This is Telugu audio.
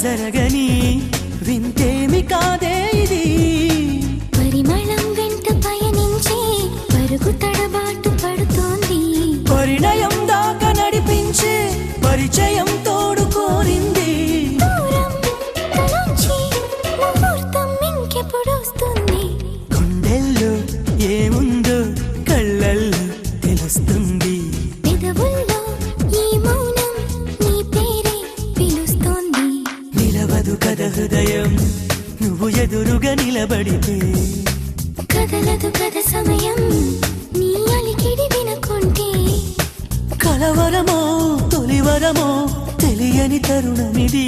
జరగని వింతేమి కాదే ఇది పరిమళం వెంట పయనించే పరుగు తడబాటు పడుతోంది పరిణయం దాకా నడిపించే పరిచయం తోడు కోరింది దూరం తలొంచి ముహూర్తం ఇంకెప్పుడు వస్తుంది గుండెల్లో ఏముందో కళ్ళల్లో తెలుస్తుంది పెదవుల్లో ఈ మౌనం నీ పేరే పిలుస్తోంది నిలవదు కథ హృదయం నువ్వు ఎదురుగా నిలబడితే కదలదు కథ సమయం నీ అలికిడి వినకుంటే కలవరమో తొలివరమో తెలియని తరుణమిది